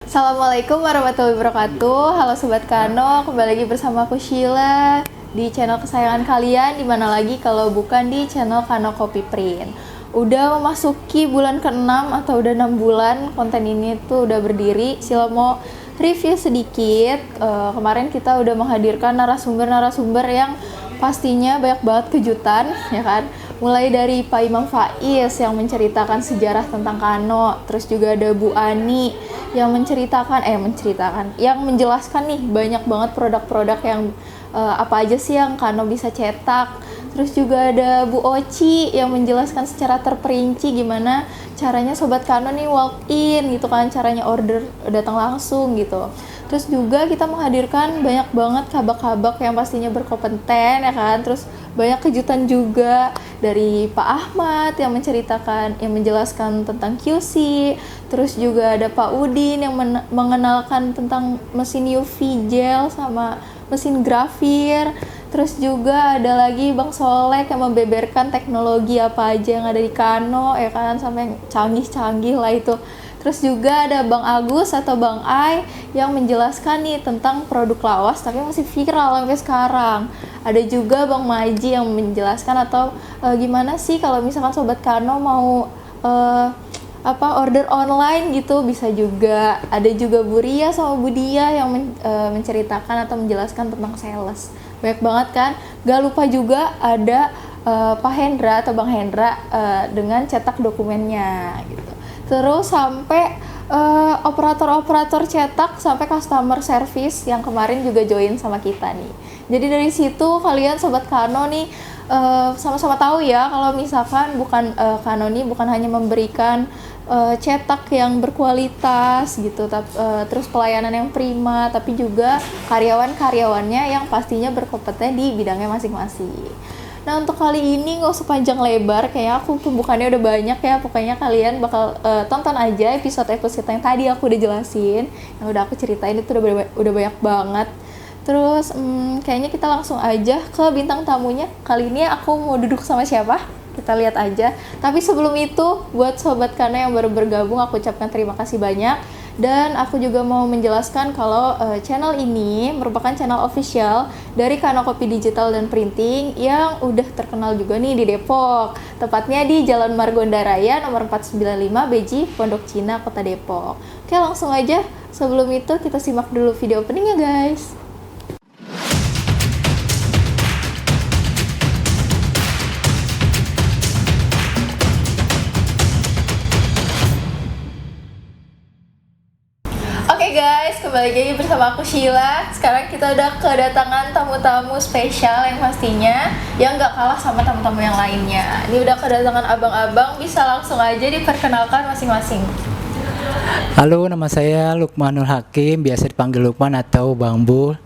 Assalamualaikum warahmatullahi wabarakatuh. Halo Sobat Kano, kembali lagi bersama aku Sheila di channel kesayangan kalian. Dimana lagi kalau bukan di channel Kano Copy Print. Udah memasuki bulan ke-6 atau udah 6 bulan konten ini tuh udah berdiri. Sheila mau review sedikit. Kemarin kita udah menghadirkan narasumber-narasumber yang pastinya banyak banget kejutan, ya kan? Mulai dari Pak Imam Faiz yang menceritakan sejarah tentang Kano, terus juga ada Bu Ani yang yang menjelaskan nih banyak banget produk-produk yang apa aja sih yang Kano bisa cetak. Terus juga ada Bu Oci yang menjelaskan secara terperinci gimana caranya Sobat Kano nih walk in gitu kan, caranya order datang langsung gitu. Terus juga kita menghadirkan banyak banget kabak-kabak yang pastinya berkompeten, ya kan. Terus banyak kejutan juga dari Pak Ahmad yang menjelaskan tentang QC. Terus juga ada Pak Udin yang mengenalkan tentang mesin UV gel sama mesin grafir. Terus juga ada lagi Bang Solek yang membeberkan teknologi apa aja yang ada di Kano, ya kan, sampai yang canggih-canggih lah itu. Terus juga ada Bang Agus atau Bang Ai yang menjelaskan nih tentang produk lawas tapi masih viral sampai sekarang. Ada juga Bang Maji yang menjelaskan atau gimana sih kalau misalkan Sobat Kano mau order online gitu bisa juga. Ada juga Bu Ria sama Bu Dia yang menceritakan atau menjelaskan tentang sales. Banyak banget kan. Gak lupa juga ada Pak Hendra atau Bang Hendra dengan cetak dokumennya gitu. Terus sampai operator-operator cetak sampai customer service yang kemarin juga join sama kita nih. Jadi dari situ kalian Sobat Kano nih sama-sama tahu ya kalau misalkan Kano nih bukan hanya memberikan cetak yang berkualitas gitu, terus pelayanan yang prima, tapi juga karyawan-karyawannya yang pastinya berkompeten di bidangnya masing-masing. Nah untuk kali ini nggak usah panjang lebar, kayak aku pembukaannya udah banyak ya, pokoknya kalian bakal tonton aja episode-episode yang tadi aku udah jelasin, yang udah aku ceritain itu udah banyak banget. Terus kayaknya kita langsung aja ke bintang tamunya. Kali ini aku mau duduk sama siapa? Kita lihat aja. Tapi sebelum itu, buat Sobat Kano yang baru bergabung, aku ucapkan terima kasih banyak. Dan aku juga mau menjelaskan kalau channel ini merupakan channel official dari Kano Copy Digital dan Printing yang udah terkenal juga nih di Depok. Tepatnya di Jalan Margonda Raya nomor 495 Beji, Pondok Cina, Kota Depok. Oke, langsung aja. Sebelum itu kita simak dulu video openingnya guys. Oke guys, kembali lagi bersama aku Sheila. Sekarang kita udah kedatangan tamu-tamu spesial yang pastinya yang gak kalah sama tamu-tamu yang lainnya. Ini udah kedatangan abang-abang, bisa langsung aja diperkenalkan masing-masing. Halo, nama saya Lukmanul Hakim, biasa dipanggil Lukman atau Bang Bul.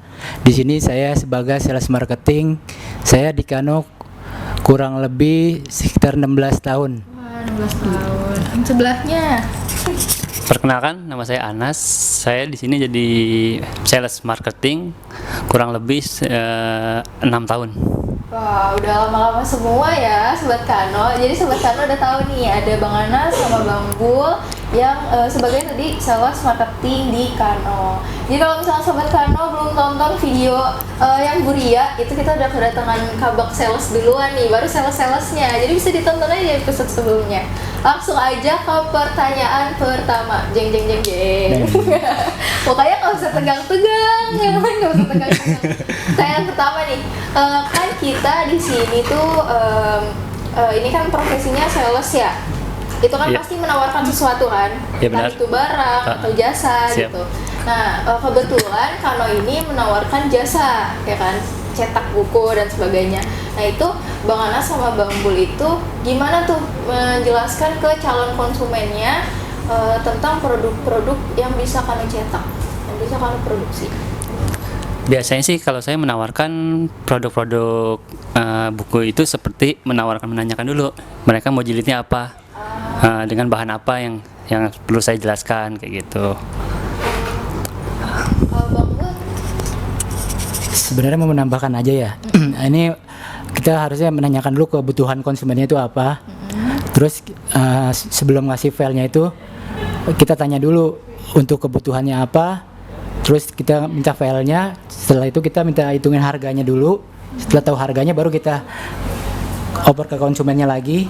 Di sini saya sebagai sales marketing. Saya di Kano kurang lebih sekitar 16 tahun. Wah, 16 tahun. Sebelahnya. Perkenalkan, nama saya Anas. Saya di sini jadi sales marketing kurang lebih 6 tahun. Wah, udah lama-lama semua ya Sobat Kano. Jadi Sobat Kano udah tahu nih ada Bang Anas sama Bang Bul yang sebagai tadi sales marketing di Kano. Jadi kalau misalnya Sobat Kano belum tonton video yang Buria, itu kita udah kedatangan kabak sales duluan nih, baru sales-salesnya. Jadi bisa ditonton aja episode sebelumnya. Langsung aja ke pertanyaan pertama. Jeng. Pokoknya nggak usah tegang-tegang, yang lain nggak usah tegang-tegang. Pertanyaan pertama nih, kan kita di sini tuh ini kan profesinya sales ya. Itu kan pasti menawarkan sesuatu kan, entah itu barang atau jasa gitu. Nah kebetulan Kano ini menawarkan jasa, ya kan, cetak buku dan sebagainya. Nah itu Bang Anas sama Bang Bul itu gimana tuh menjelaskan ke calon konsumennya tentang produk-produk yang bisa Kano cetak, yang bisa Kano produksi? Biasanya sih kalau saya menawarkan produk-produk buku itu seperti menanyakan dulu mereka mau jilidnya apa, dengan bahan apa yang perlu saya jelaskan kayak gitu. Sebenarnya mau menambahkan aja ya. Ini kita harusnya menanyakan dulu kebutuhan konsumennya itu apa. Terus sebelum ngasih filenya itu kita tanya dulu untuk kebutuhannya apa, terus kita minta filenya, setelah itu kita minta hitungin harganya dulu, setelah tahu harganya baru kita oper ke konsumennya lagi.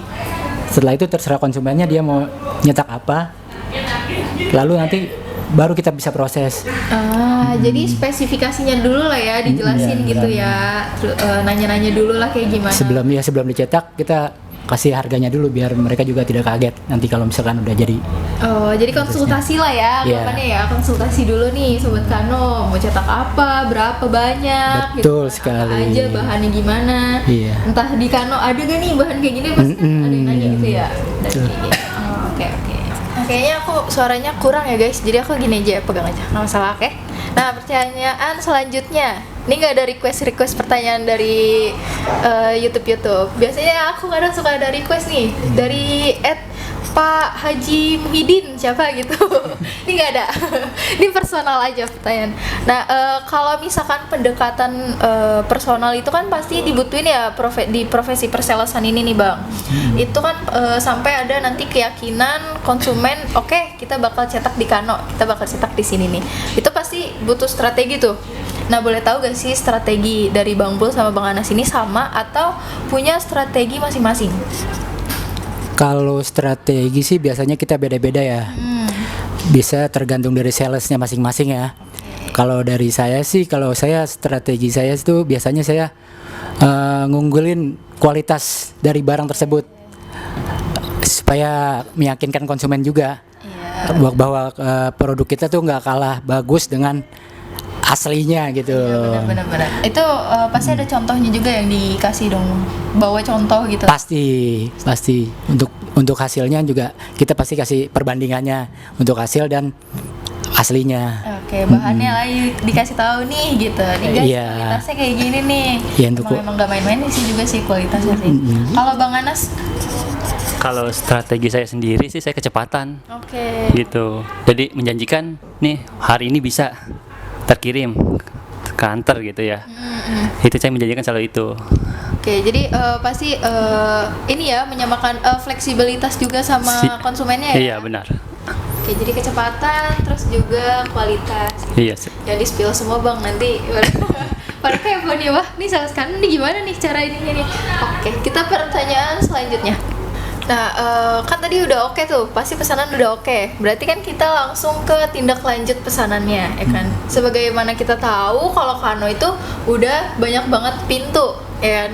Setelah itu terserah konsumennya dia mau nyetak apa, lalu nanti baru kita bisa proses. Jadi spesifikasinya dulu lah ya dijelasin Iya, gitu benar. ya. Nanya-nanya dulu lah kayak gimana. Sebelum dicetak kita kasih harganya dulu biar mereka juga tidak kaget nanti kalau misalkan udah jadi. Oh, jadi konsultasi lah ya, Iya. anggapannya ya, konsultasi dulu nih Sobat Kano, mau cetak apa, berapa banyak, Betul kan, sekali. apa aja, bahannya gimana, Iya. entah di Kano ada gak nih bahan kayak gini, pasti kan ada yang nanya gitu ya. Dan Betul. kayak gitu. Oh, oke. Nah, kayaknya aku suaranya kurang ya guys, jadi aku gini aja, pegang aja, nggak masalah, oke? Nah, pertanyaan selanjutnya, ini nggak ada request pertanyaan dari YouTube. Biasanya aku kadang suka ada request nih dari Pak Haji Muhyiddin siapa gitu. Ini nggak ada. Ini personal aja pertanyaan. Nah, kalau misalkan pendekatan personal itu kan pasti dibutuhin ya di profesi persalesan ini nih Bang. Itu kan sampai ada nanti keyakinan konsumen, oke, kita bakal cetak di Kano, kita bakal cetak di sini nih. Itu pasti butuh strategi tuh. Nah, boleh tahu gak sih strategi dari Bang Bul sama Bang Anas ini sama atau punya strategi masing-masing? Kalau strategi sih biasanya kita beda-beda ya. Bisa tergantung dari salesnya masing-masing ya. Kalau dari saya sih, kalau saya strategi saya itu biasanya saya ngunggulin kualitas dari barang tersebut supaya meyakinkan konsumen juga bahwa produk kita tuh nggak kalah bagus dengan aslinya gitu. Benar. Itu pasti ada contohnya juga yang dikasih dong, bawa contoh gitu. Pasti untuk hasilnya juga kita pasti kasih perbandingannya untuk hasil dan aslinya. Oke, bahannya lah dikasih tahu nih gitu. Nih guys, Iya. kualitasnya kayak gini nih. Iya, untuk Emang gak main-main sih juga sih kualitasnya sih. Kalau Bang Anas? Kalau strategi saya sendiri sih saya kecepatan Oke. gitu. Jadi menjanjikan nih hari ini bisa terkirim ke kantor gitu ya. Itu saya menjanjikan selalu itu. Oke, jadi pasti ini ya menyamakan fleksibilitas juga sama konsumennya ya. Iya benar. Oke, jadi kecepatan terus juga kualitas. Iya. Jadi spill semua Bang nanti. Pada kayak nih, wah nih sales Kano nih gimana nih cara ininya nih. Oke, kita pertanyaan selanjutnya. Nah, kan tadi udah oke tuh, pasti pesanan udah oke. Berarti kan kita langsung ke tindak lanjut pesanannya, ya kan? Sebagaimana kita tahu kalau Kano itu udah banyak banget pintu, ya kan?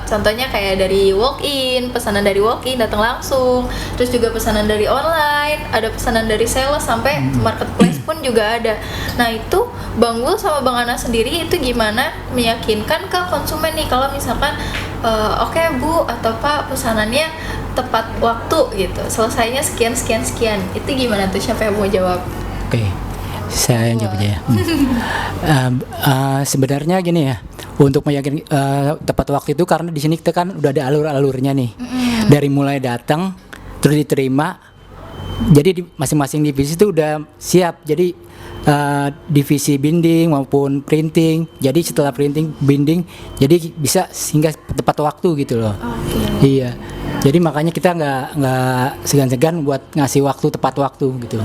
Contohnya kayak dari walk-in, pesanan dari walk-in datang langsung, terus juga pesanan dari online, ada pesanan dari sales sampai marketplace pun juga ada. Nah, itu Bang Bul sama Bang Ana sendiri itu gimana meyakinkan ke konsumen nih kalau misalkan oke Bu atau Pak pesanannya tepat waktu gitu, selesainya sekian, itu gimana tuh, siapa yang mau jawab? Oke, saya yang jawab aja ya. Sebenarnya gini ya, untuk meyakinkan tepat waktu itu karena di sini kita kan udah ada alur-alurnya nih, dari mulai datang terus diterima, jadi di masing-masing divisi itu udah siap. Jadi divisi binding maupun printing, jadi setelah printing binding, jadi bisa hingga tepat waktu gitu loh. Iya. Jadi makanya kita nggak segan-segan buat ngasih waktu tepat waktu gitu.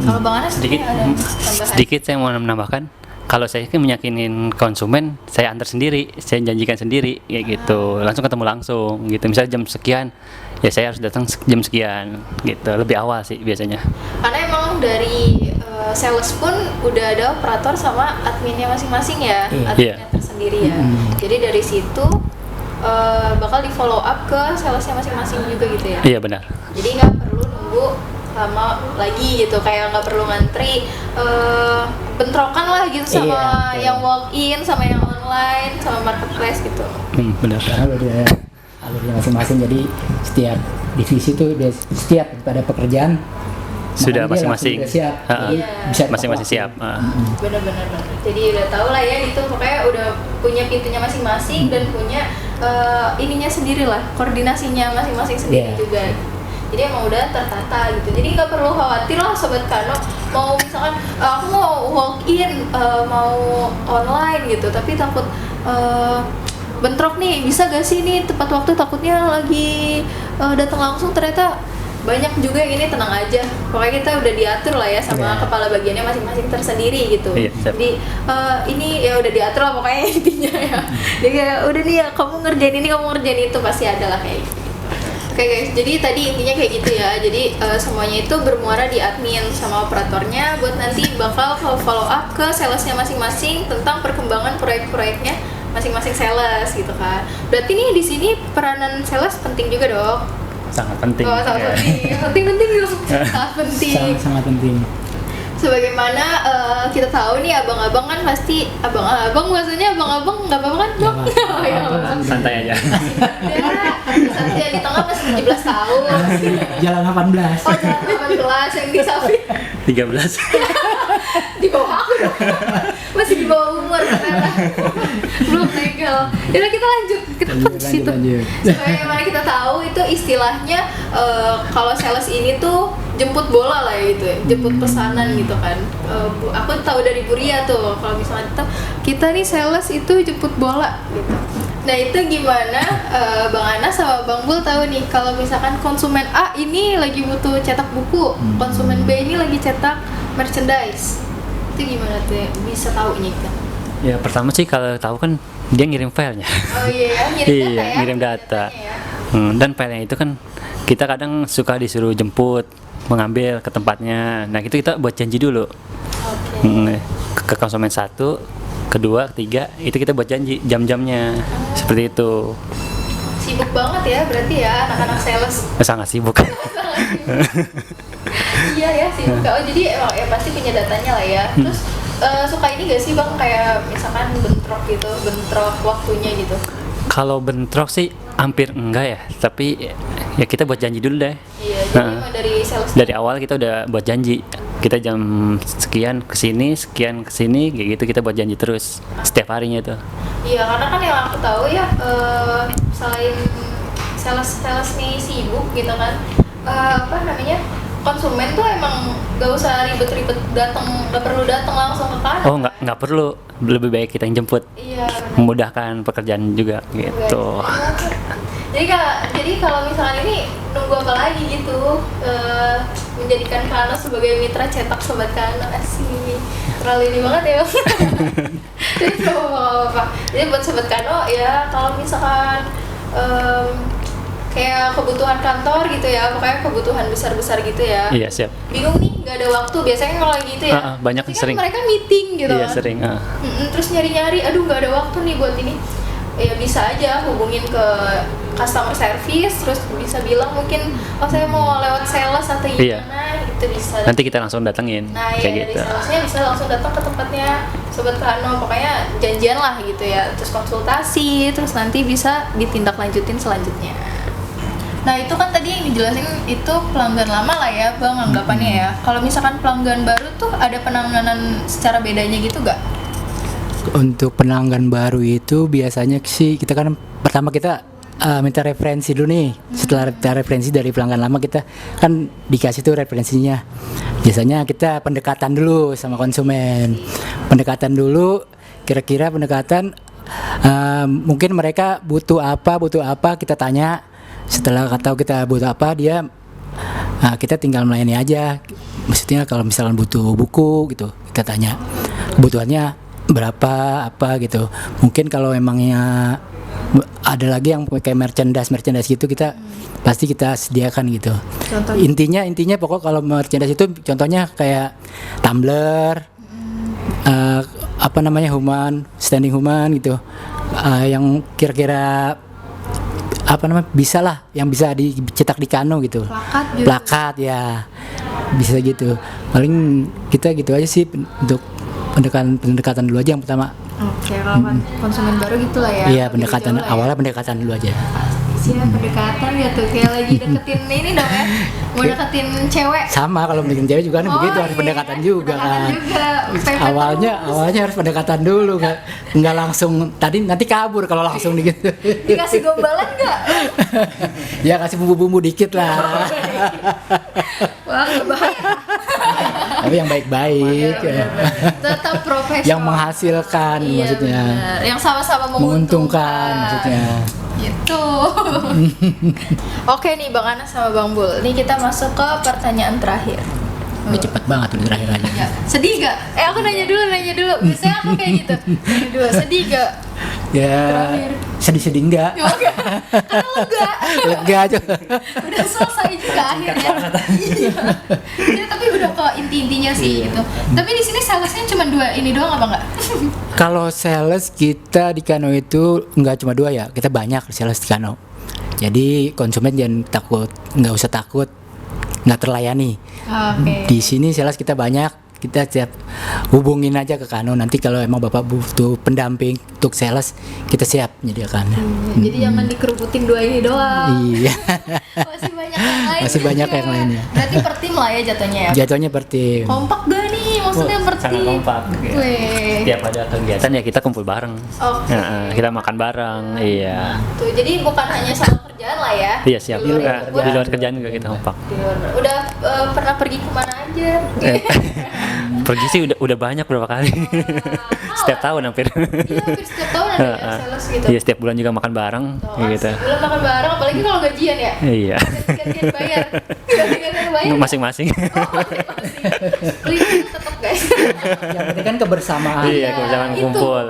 Kalau Bang Anas Sedikit ada tambahan? sedikit saya mau menambahkan. Kalau saya kan menyakinin konsumen, saya antar sendiri, saya janjikan sendiri kayak gitu. Langsung ketemu langsung gitu. Misalnya jam sekian, ya saya harus datang jam sekian gitu. Lebih awal sih biasanya. Karena emang dari sales pun udah ada operator sama adminnya masing-masing ya, adminnya tersendiri ya. Jadi dari situ bakal di follow up ke salesnya masing-masing juga gitu ya. Iya benar. Jadi nggak perlu nunggu lama lagi gitu, kayak nggak perlu ngantri bentrokan lah gitu sama Iya, yang walk in, sama yang online, sama marketplace gitu. Benar. Karena udah ada alurnya masing-masing, jadi setiap divisi itu udah setiap pada pekerjaan Sudah makanya dia masing-masing. langsung udah siap. Jadi bisa tepat Masing-masing waktu. siap. Bener. Jadi udah tau lah ya gitu, pokoknya udah punya pintunya masing-masing dan punya ininya sendiri lah, koordinasinya masing-masing sendiri Iya. juga. Jadi emang udah tertata gitu. Jadi nggak perlu khawatir lah Sobat Kano, mau misalkan aku mau walk in, mau online gitu, tapi takut bentrok nih, bisa gak sih nih tepat waktu, takutnya lagi datang langsung ternyata banyak juga yang ini tenang aja. Pokoknya kita udah diatur lah ya sama Iya. kepala bagiannya masing-masing tersendiri gitu. Iya, siap. Jadi ini ya udah diatur lah pokoknya intinya ya. Jadi kayak udah nih ya kamu ngerjain ini, kamu ngerjain itu, pasti ada lah kayak gitu. Oke guys, jadi tadi intinya kayak gitu ya. Jadi semuanya itu bermuara di admin sama operatornya buat nanti bakal follow up ke salesnya masing-masing tentang perkembangan proyek-proyeknya masing-masing sales gitu kan. Berarti nih di sini peranan sales penting juga dong. Sangat penting. Oh, sangat Ya. penting dong. Sangat penting. Sangat penting. Sebagaimana kita tahu nih abang-abang kan pasti abang-abang, maksudnya abang-abang nggak apa-apa kan dong? Oh, ya, apa-apa. Santai aja. Ya, Satya di tengah masih 17 tahun. Jalan 18. Oh, jalan 18 yang di samping 13. di bawah aku dong. Masih di bawah umur ternyata. Belum legal. Yaudah kita lanjut. Kita Lanjut, ke situ. lanjut. Sebagaimana kita tahu itu istilahnya kalau sales ini tuh jemput bola lah ya gitu ya. Jemput pesanan gitu kan. Aku tahu dari Buria tuh kalau misalnya kita nih sales itu jemput bola gitu. Nah itu gimana Bang Anas sama Bang Bul tahu nih kalau misalkan konsumen A ini lagi butuh cetak buku, konsumen B ini lagi cetak merchandise. Itu gimana tuh ya? Bisa tahu ini kan? Ya pertama sih kalau tahu kan dia ngirim filenya. Oh iya, ngirim data Iya, ya. ngirim data. Datanya ya. Dan filenya itu kan kita kadang suka disuruh jemput, mengambil ke tempatnya. Nah itu kita buat janji dulu. Oke. Ke konsumen 1, kedua, ketiga itu kita buat janji jam-jamnya seperti itu. Sibuk banget ya berarti ya anak-anak sales. Sangat sibuk. Iya ya sibuk. Oh jadi emang ya pasti punya datanya lah ya. Terus suka ini gak sih Bang kayak misalkan bentrok gitu, bentrok waktunya gitu? Kalau bentrok sih hampir enggak ya, tapi ya kita buat janji dulu deh. Iya, jadi emang dari sales Dari awal kita udah buat janji. Kita jam sekian kesini, sekian kesini, kayak gitu kita buat janji terus setiap harinya itu. Iya, karena kan yang aku tahu ya selain sales nih sibuk gitu kan, apa namanya, konsumen tuh emang gak usah ribet-ribet datang, gak perlu datang langsung ke kantor. Oh nggak perlu, lebih baik kita yang jemput, Iya, benar. memudahkan pekerjaan juga gitu. Jadi kalau misalkan ini nunggu apa lagi gitu, menjadikan Kano sebagai mitra cetak sobat Kano. Asik, terlalu ini banget ya. Jadi gak apa-apa. Jadi buat sobat Kano ya kalau misalkan kayak kebutuhan kantor gitu ya, pokoknya kebutuhan besar-besar gitu ya. Iya siap. Bingung nih, nggak ada waktu. Biasanya kalau lagi gitu ya. Banyak pasti sering. Kan mereka meeting gitu Iya kan. sering. Terus nyari-nyari, aduh nggak ada waktu nih buat ini. Ya bisa aja hubungin ke customer service, terus bisa bilang mungkin, oh saya mau lewat sales atau Iya. gimana, gitu bisa. Nanti kita langsung datengin Nah ya kayak dari gitu. salesnya bisa langsung datang ke tempatnya Sobat Kano, pokoknya janjian lah gitu ya, terus konsultasi, terus nanti bisa ditindaklanjutin selanjutnya. Nah itu kan tadi yang dijelasin itu pelanggan lama lah ya Bang anggapannya ya. Kalau misalkan pelanggan baru tuh ada penanganan secara bedanya gitu gak? Untuk pelanggan baru itu biasanya sih kita kan pertama kita minta referensi dulu nih. Setelah minta referensi dari pelanggan lama kita kan dikasih tuh referensinya. Biasanya kita pendekatan dulu sama konsumen. Pendekatan dulu, kira-kira pendekatan mungkin mereka butuh apa kita tanya. Setelah tahu kita butuh apa dia kita tinggal melayani aja. Maksudnya kalau misalkan butuh buku gitu kita tanya kebutuhannya berapa apa gitu. Mungkin kalau emangnya ada lagi yang pakai merchandise gitu kita pasti kita sediakan gitu. Contohnya? Intinya pokok kalau merchandise itu contohnya kayak tumbler, apa namanya standing human gitu, yang kira-kira apa namanya bisa lah yang bisa dicetak di Kano gitu. Plakat juga. Plakat ya bisa gitu. Paling kita gitu aja sih untuk pendekatan dulu aja yang pertama. Oke, kalau konsumen baru gitu lah ya. Iya, Gitu pendekatan lah ya. awalnya pendekatan dulu aja. Siap, pendekatan ya tuh kayak lagi deketin ini dong ya. Mau deketin cewek. Sama kalau bikin cewek juga kan begitu harus iya. pendekatan juga Pendekatan kan. juga. Pepet Awalnya harus pendekatan dulu nggak langsung nanti kabur kalau langsung gitu. Dikasih gombalan nggak? Ya kasih bumbu-bumbu dikit lah. Wah, nggak bahaya. Tapi yang baik-baik. Tetap profesional. Yang menghasilkan Iya, maksudnya. benar. Yang sama-sama Menguntungkan maksudnya. Gitu. Oke nih Bang Anas sama Bang Bul. Nih kita masuk ke pertanyaan terakhir. Ini cepet banget udah terakhir aja. Ya, sedih gak? Aku nanya dulu. Biasanya aku kayak gitu. Nanya dulu, sedih gak? Ya, Terakhir. sedih-sedih enggak. Ya, oke. Karena lega. Lega aja. Udah selesai juga akhirnya. Iya. Ya, tapi udah ke inti-intinya sih gitu. Tapi di sini salesnya cuma 2 ini doang apa enggak? Kalau sales kita di Kano itu nggak cuma 2 ya, kita banyak sales di Kano. Jadi konsumen jangan takut, nggak usah takut nggak terlayani. Oke. Di sini sales kita banyak, kita siap hubungin aja ke Kano. Nanti kalau emang bapak butuh pendamping untuk sales, kita siap menyediakan. Jadi jangan dikerubutin 2 ini doang. Iya, Masih banyak yang lain. Masih banyak yang lainnya. Berarti per tim lah ya jatuhnya ya. jatuhnya per tim. Kompak gak nih maksudnya per tim? Sangat kompak. Weh. Tiap ada kegiatan ya kita kumpul bareng. Oke. Kita makan bareng. Iya. Tuh, jadi bukan hanya soal kerjaan lah ya. Iya siap. Di luar, Di luar kerjaan juga kita kompak. di luar. Udah pernah pergi kemana aja? Pergi sih udah banyak berapa kali. Setiap tahun hampir. Iya, hampir setiap tahun ada ya sales gitu. Iya setiap bulan juga makan bareng gitu. Bulan makan bareng, apalagi kalau gajian ya. Iya. Gantian bayar. Gantian bayar. Masing-masing. Beli tetap guys. Yang penting kan kebersamaan. Iya, kebersamaan itu. kumpul.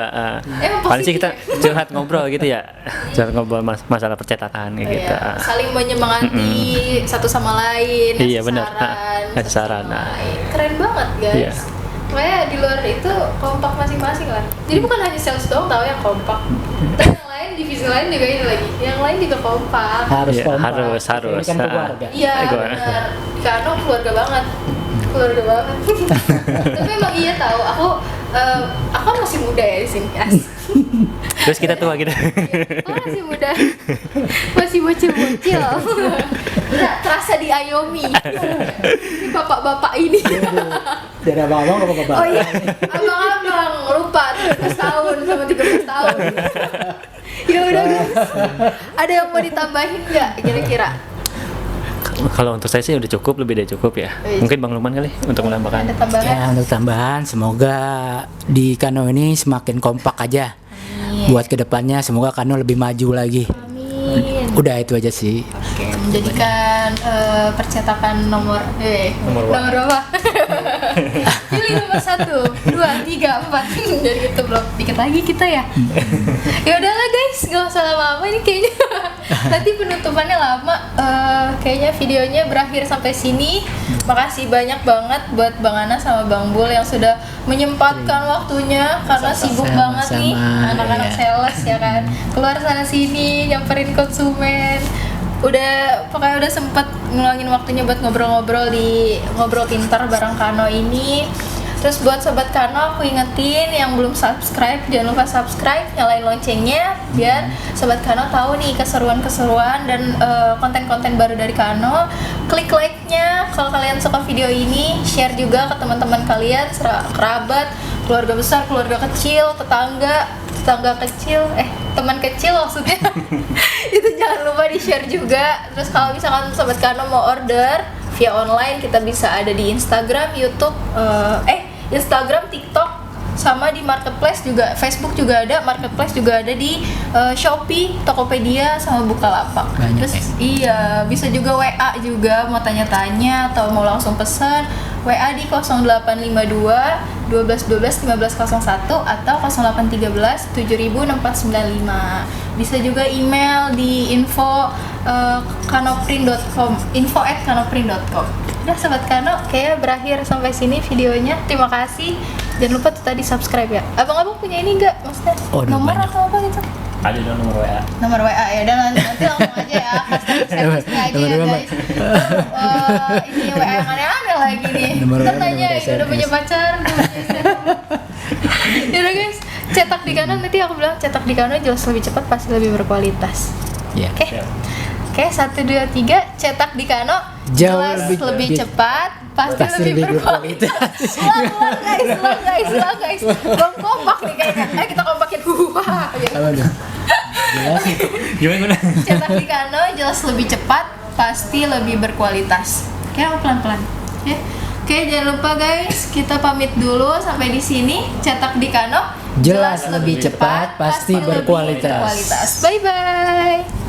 Paling sih kita positif. curhat ngobrol gitu ya. Curhat ngobrol masalah percetakan kayak gitu. Iya, saling menyemangati satu sama lain. Iya, ngasih benar. saran, Ngasih saran. satu sama lain. Keren banget guys. Iya. Makanya di luar itu kompak masing-masing lah. Jadi bukan hanya sales doang tahu yang kompak. Dan yang lain divisi lain juga ini lagi. Yang lain juga kompak. Harus Iya, kompak. harus. Ini kan keluarga. Iya Gimana? benar. Di Kano keluarga banget. Keluarga banget. Tapi emang iya tahu aku masih muda ya di sini. Terus kita tua gitu. Oh, masih muda. Masih bocil-bocil. Nggak terasa diayomi. Ini bapak-bapak ini. Dari abang-abang ke bapak-bapak. Oh iya, abang-abang lupa 13 tahun sama 13 tahun. Ya udah guys. Ada yang mau ditambahin nggak kira-kira? Kalau untuk saya sih udah cukup, lebih dari cukup ya. Mungkin Bang Luman kali untuk menambahkan. Ada tambahan? Ya, untuk tambahan, semoga di Kano ini semakin kompak aja. Amin. Buat kedepannya, semoga Kano lebih maju lagi. Amin. Udah itu aja sih. Oke, menjadikan percetakan nomor berapa? Pilih nomor 1, 2, 3, 4. Jadi gitu belum dikit lagi kita ya. Ya udahlah guys, nggak usah lama-lama ini kayaknya. Nanti penutupannya lama. Kayaknya videonya berakhir sampai sini. Makasih banyak banget buat Bang Ana sama Bang Bul yang sudah menyempatkan waktunya karena sibuk banget nih anak-anak sales ya kan. Keluar sana sini nyamperin konsumen. Pokoknya udah sempet ngeluangin waktunya buat ngobrol-ngobrol di Ngobrol Pintar bareng Kano ini. Terus buat sobat Kano, aku ingetin yang belum subscribe, jangan lupa subscribe, nyalain loncengnya biar sobat Kano tahu nih keseruan-keseruan dan konten-konten baru dari Kano. Klik like-nya kalau kalian suka video ini, share juga ke teman-teman kalian, kerabat, keluarga besar, keluarga kecil, tetangga kecil, teman kecil maksudnya. Itu jangan lupa di-share juga. Terus kalau misalkan sobat Kano mau order via online, kita bisa ada di Instagram, YouTube, Instagram, TikTok, sama di Marketplace juga, Facebook juga ada, Marketplace juga ada di Shopee, Tokopedia, sama Bukalapak. Banyak, Terus iya, bisa juga WA juga mau tanya-tanya atau mau langsung pesan, WA di 0852 12 12 1501 atau 0813 76495. Bisa juga email di info@kanoprint.com. Udah sobat Kano, kayaknya berakhir sampai sini videonya. Terima kasih. Jangan lupa tuh tadi subscribe ya. Abang-abang punya ini enggak? Maksudnya Oh, nomor banyak. atau apa gitu? Ada dong nomor WA. Nomor WA ya, dan nanti langsung aja ya, hashtag aja ya guys. Ini WA yang aneh-aneh lagi nih. Nomor Ntar WA, tanya, nomor udah SMS. punya pacar, udah punya istri. Yaudah guys, cetak di kanan, nanti aku bilang cetak di kanan jelas lebih cepat, pasti lebih berkualitas. Ya. Oke, 1, 2, 3, cetak di Kano Jauh jelas lebih- lebih cepat, pasti Pasti lebih lebih berkualitas. Ulang guys, belum kompak nih kayaknya. Kita kompakin wah. Apa tuh? Jelas. Gimana? Cetak di Kano jelas lebih cepat, pasti lebih berkualitas. Oke, aku pelan-pelan. Ya. Oke, jangan lupa guys, kita pamit dulu sampai di sini. Cetak di Kano Jelas lebih cepat, pasti lebih berkualitas. Bye bye.